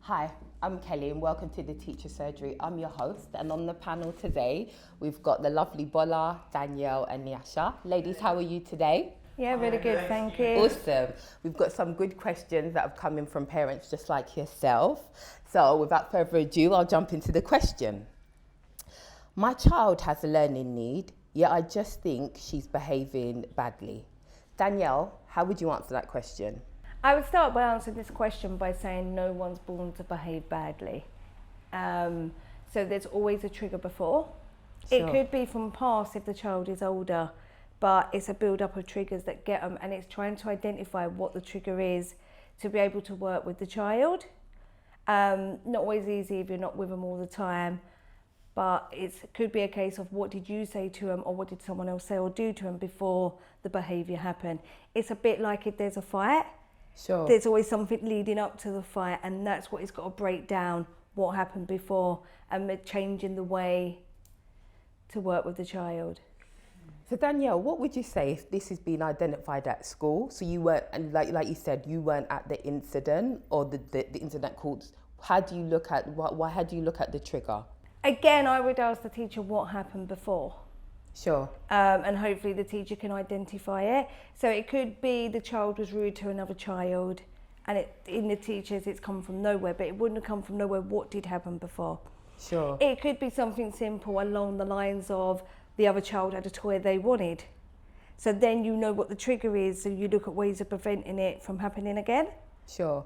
Hi, I'm Kelly and welcome to the Teacher Surgery. I'm your host, and on the panel today we've got the lovely Bola, Danielle and Nyasha. Ladies, how are you today? Yeah, really good, thank you. Awesome. We've got some good questions that have come in from parents just like yourself. So without further ado, I'll jump into the question. My child has a learning need, yet I just think she's behaving badly. Danielle, how would you answer that question? I would start by answering this question by saying no one's born to behave badly. So there's always a trigger before. Sure. It could be from past if the child is older, but it's a build-up of triggers that get them, and it's trying to identify what the trigger is to be able to work with the child. Not always easy if you're not with them all the time, but it could be a case of what did you say to them or what did someone else say or do to them before the behaviour happened. It's a bit like if there's a fight. Sure. There's always something leading up to the fight, and that's what it's got to break down, what happened before, and changing the way to work with the child. So Danielle, what would you say if this has been identified at school? So you weren't, and like you said, you weren't at the incident or the incident caused. How do you look at how do you look at the trigger? Again, I would ask the teacher what happened before. Sure. And hopefully the teacher can identify it. So it could be the child was rude to another child, and in the teachers it's come from nowhere, but it wouldn't have come from nowhere. What did happen before? Sure. It could be something simple along the lines of the other child had a toy they wanted. So then you know what the trigger is, so you look at ways of preventing it from happening again. Sure.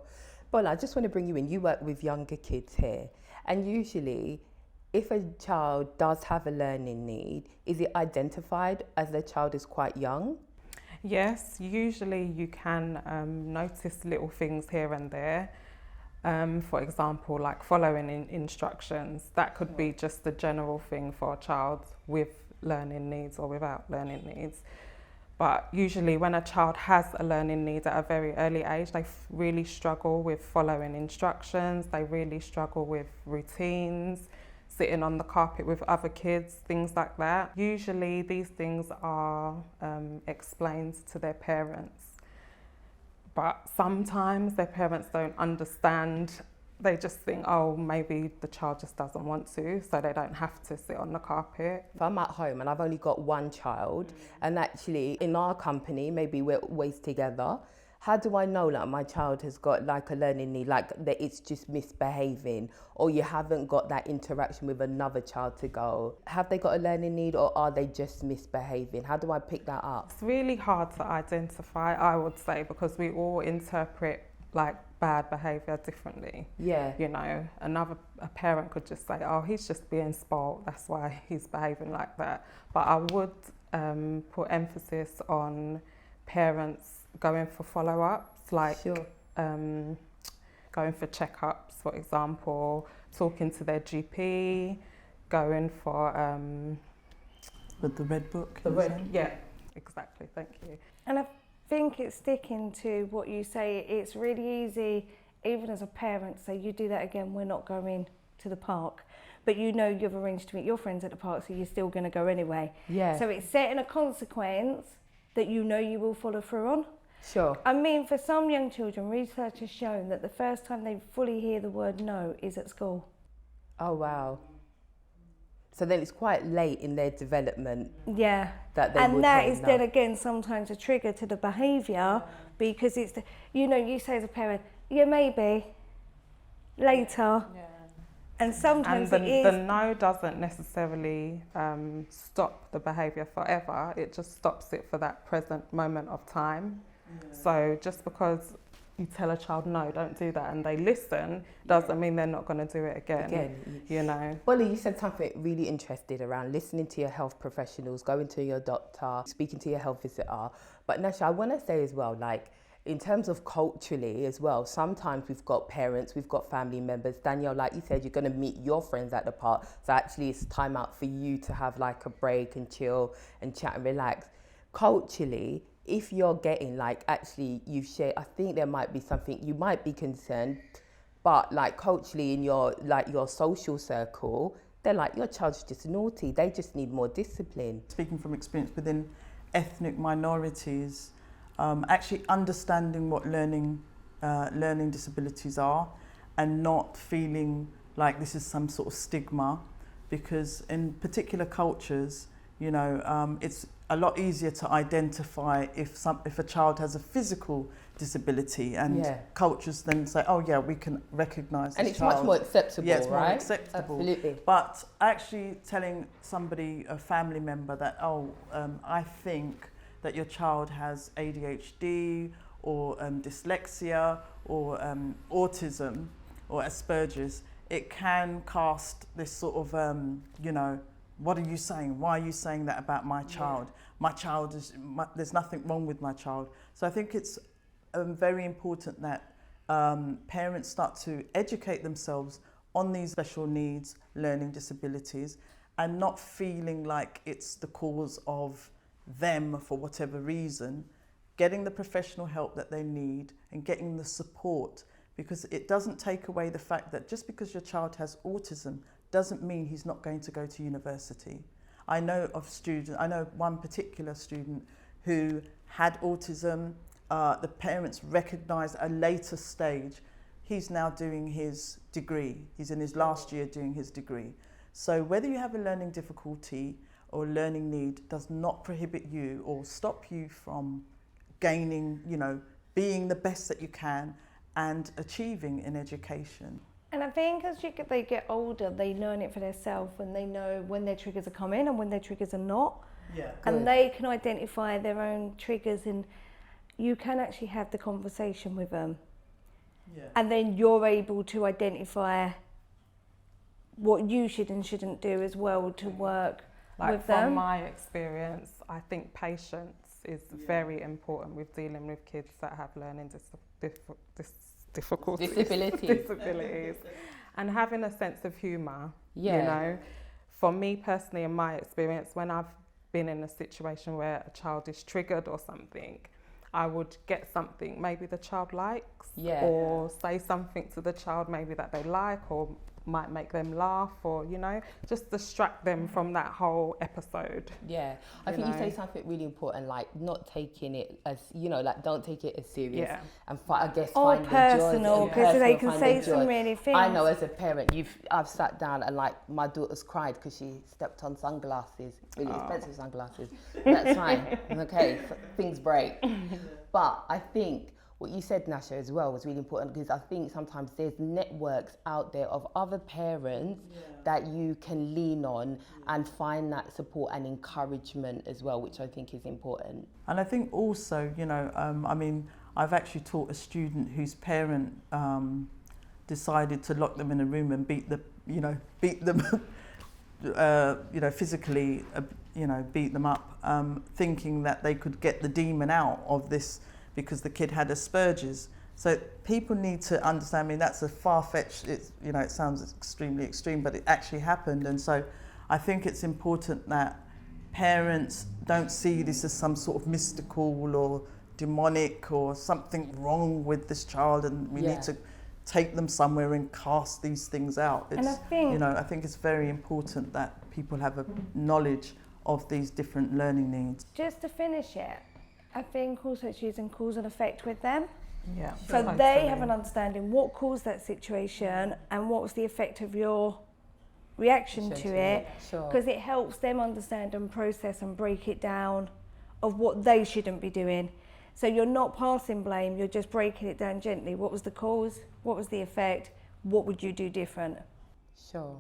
Bola, I just want to bring you in. You work with younger kids here, and usually if a child does have a learning need, is it identified as the child is quite young? Yes, usually you can notice little things here and there. For example, like following instructions. That could be just a general thing for a child with learning needs or without learning needs. But usually when a child has a learning need at a very early age, they really struggle with following instructions. They really struggle with routines, sitting on the carpet with other kids, things like that. Usually these things are explained to their parents, but sometimes their parents don't understand. They just think, oh, maybe the child just doesn't want to, so they don't have to sit on the carpet. If I'm at home and I've only got one child, and actually in our company, maybe we're always together, how do I know like my child has got like a learning need, like that it's just misbehaving, or you haven't got that interaction with another child to go, have they got a learning need or are they just misbehaving? How do I pick that up? It's really hard to identify, I would say, because we all interpret like bad behaviour differently. Yeah. You know, a parent could just say, oh, he's just being spoilt, that's why he's behaving like that. But I would put emphasis on parents going for follow-ups, like Sure. Going for checkups, for example, talking to their GP, going for With the red book? yeah, exactly, thank you. And I think it's sticking to what you say. It's really easy, even as a parent, to say, you do that again, we're not going to the park. But you know you've arranged to meet your friends at the park, so you're still going to go anyway. Yeah. So it's setting a consequence that you know you will follow through on. Sure. I mean, for some young children, research has shown that the first time they fully hear the word no is at school. Oh, wow. So then it's quite late in their development. Yeah. That they and would that say is no. then again sometimes a trigger to the behaviour, because it's, you say as a parent, yeah, maybe, later. Yeah. And sometimes and it is. the no doesn't necessarily stop the behaviour forever, it just stops it for that present moment of time. Yeah. So just because you tell a child, no, don't do that, and they listen, doesn't mean they're not going to do it again. You know. Well, you said something really interesting around listening to your health professionals, going to your doctor, speaking to your health visitor. But Nyasha, I want to say as well, like, in terms of culturally as well, sometimes we've got parents, we've got family members. Danielle, like you said, you're going to meet your friends at the park. So actually it's time out for you to have like a break and chill and chat and relax. Culturally, if you're getting like, actually you've shared, I think there might be something, you might be concerned, but like culturally in your social circle, they're like, your child's just naughty. They just need more discipline. Speaking from experience within ethnic minorities, actually understanding what learning disabilities are and not feeling like this is some sort of stigma, because in particular cultures, it's a lot easier to identify if a child has a physical disability, and cultures then say, oh yeah, we can recognise and this it's child. much more acceptable, yeah, it's right? more acceptable. Absolutely. But actually telling somebody, a family member, that I think that your child has ADHD or dyslexia or autism or Asperger's, it can cast this sort of what are you saying? Why are you saying that about my child? My child there's nothing wrong with my child. So I think it's very important that parents start to educate themselves on these special needs, learning disabilities, and not feeling like it's the cause of them for whatever reason, getting the professional help that they need and getting the support, because it doesn't take away the fact that just because your child has autism doesn't mean he's not going to go to university. I know one particular student who had autism. The parents recognised a later stage. He's now doing his degree. He's in his last year doing his degree. So whether you have a learning difficulty or learning need does not prohibit you or stop you from gaining, being the best that you can and achieving in education. And I think as they get older, they learn it for themselves, and they know when their triggers are coming and when their triggers are not. Yeah. And they can identify their own triggers, and you can actually have the conversation with them. Yeah. And then you're able to identify what you should and shouldn't do as well to work with them. From my experience, I think patience is very important with dealing with kids that have learning difficulties. Disabilities. And having a sense of humour, For me personally, in my experience, when I've been in a situation where a child is triggered or something, I would get something maybe the child likes, or say something to the child maybe that they like or might make them laugh, or just distract them from that whole episode. I think you say something really important, like not taking it as don't take it as serious, and I guess find personal, because they can say some really things. I know as a parent, I've sat down and like my daughter's cried because she stepped on sunglasses, really expensive sunglasses. That's fine, okay, things break. But I think what you said, Nyasha, as well was really important, because I think sometimes there's networks out there of other parents that you can lean on and find that support and encouragement as well, which I think is important. And I think also, I've actually taught a student whose parent decided to lock them in a room and beat them, physically, beat them up, thinking that they could get the demon out of this because the kid had Asperger's. So people need to understand, that's a far-fetched, it sounds extremely extreme, but it actually happened. And so I think it's important that parents don't see this as some sort of mystical or demonic or something wrong with this child, and we need to take them somewhere and cast these things out. And I think it's very important that people have a knowledge of these different learning needs. Just to finish it, I think also it's using cause and effect with them. Yeah. So they have an understanding what caused that situation and what was the effect of your reaction to it, because it helps them understand and process and break it down of what they shouldn't be doing. So you're not passing blame, you're just breaking it down gently. What was the cause? What was the effect? What would you do different? Sure.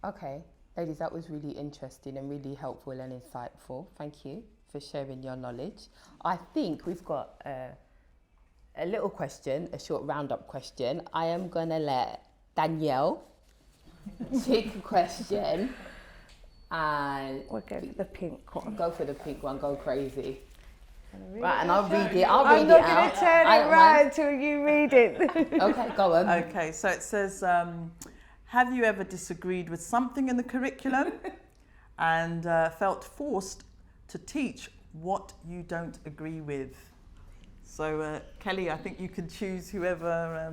Okay, ladies, that was really interesting and really helpful and insightful. Thank you for sharing your knowledge. I think we've got a little question, a short roundup question. I am going to let Danielle take a question and We'll go for the pink one. Go for the pink one, go crazy. Right, and I'll read it. I'm not going to turn it right until you read it. Okay, go on. Okay, so it says, have you ever disagreed with something in the curriculum and felt forced to teach what you don't agree with? So, Kelly, I think you can choose whoever...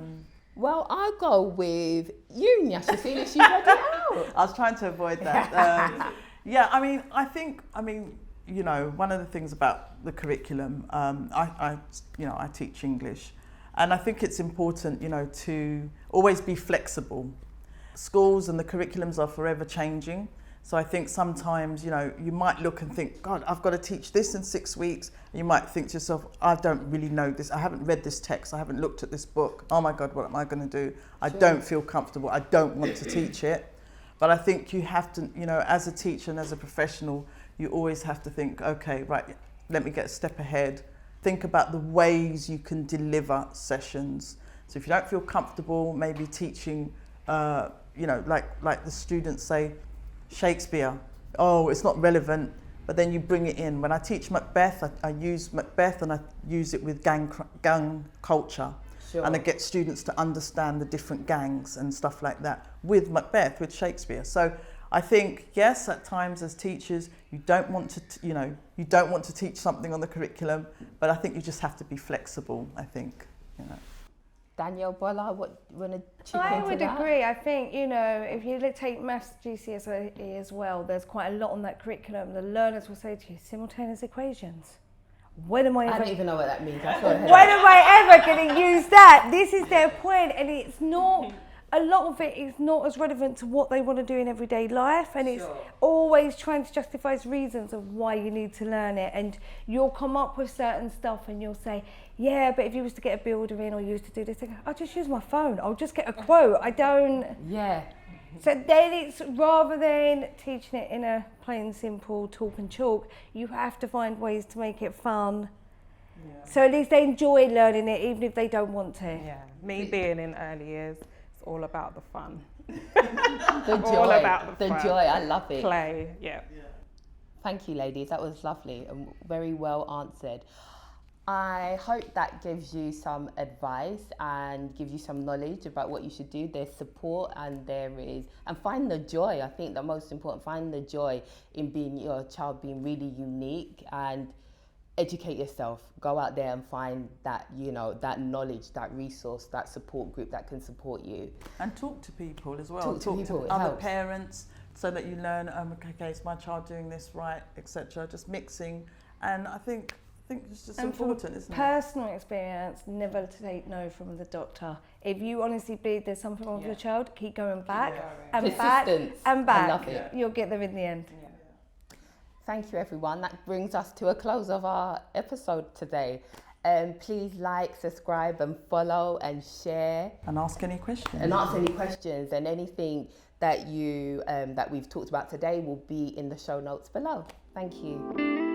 Well, I'll go with you, Nyasha, seeing as you read it out. I was trying to avoid that. I think, one of the things about the curriculum, I teach English, And I think it's important, you know, to always be flexible. Schools and the curriculums are forever changing. So I think sometimes, you know, you might look and think, God, I've got to teach this in 6 weeks. And you might think to yourself, I don't really know this. I haven't read this text. I haven't looked at this book. Oh my God, what am I going to do? I don't feel comfortable. I don't want to teach it. But I think you have to, you know, as a teacher and as a professional, you always have to think, okay, right, let me get a step ahead. Think about the ways you can deliver sessions. So if you don't feel comfortable, maybe teaching, you know, like the students say, Shakespeare, oh, it's not relevant, but then you bring it in. When I teach Macbeth, I use Macbeth and I use it with gang culture. Sure. And I get students to understand the different gangs and stuff like that with Macbeth, with Shakespeare. So I think, yes, at times as teachers, you don't want to, you know, you don't want to teach something on the curriculum, but I think you just have to be flexible, I think, you know. Danielle, Bola, what you want to chip into I would that? agree. I think, you know, if you take maths GCSE as well, there's quite a lot on that curriculum. The learners will say to you, simultaneous equations. When am I I ever... don't even know what that means. When am I ever going to use that? This is their point, and it's not... A lot of it is not as relevant to what they want to do in everyday life, and it's always trying to justify reasons of why you need to learn it. And you'll come up with certain stuff and you'll say, yeah, but if you was to get a builder in or you was to do this, I'll just use my phone. I'll just get a quote. I don't... Yeah. So then it's, rather than teaching it in a plain simple talk and chalk, you have to find ways to make it fun. Yeah. So at least they enjoy learning it, even if they don't want to. Yeah, me being in early years, it's all about the fun. The joy. All about the fun. Joy, I love it. Play, yeah. Thank you, ladies. That was lovely and very well answered. I hope that gives you some advice and gives you some knowledge about what you should do. There's support and find the joy. I think the most important, find the joy in being your child being really unique, and educate yourself. Go out there and find that, you know, that knowledge, that resource, that support group that can support you. And talk to people as well. Talk to people, it other helps. Parents, so that you learn, okay, is my child doing this right, etc. Just mixing. And I think it's just important, isn't it? Personal experience, never to take no from the doctor. If you honestly believe there's something wrong with your child, keep going back and back and back. I love it. You'll get there in the end. Yeah. Thank you, everyone. That brings us to a close of our episode today. Please like, subscribe and follow and share. And ask any questions. And anything that you that we've talked about today will be in the show notes below. Thank you.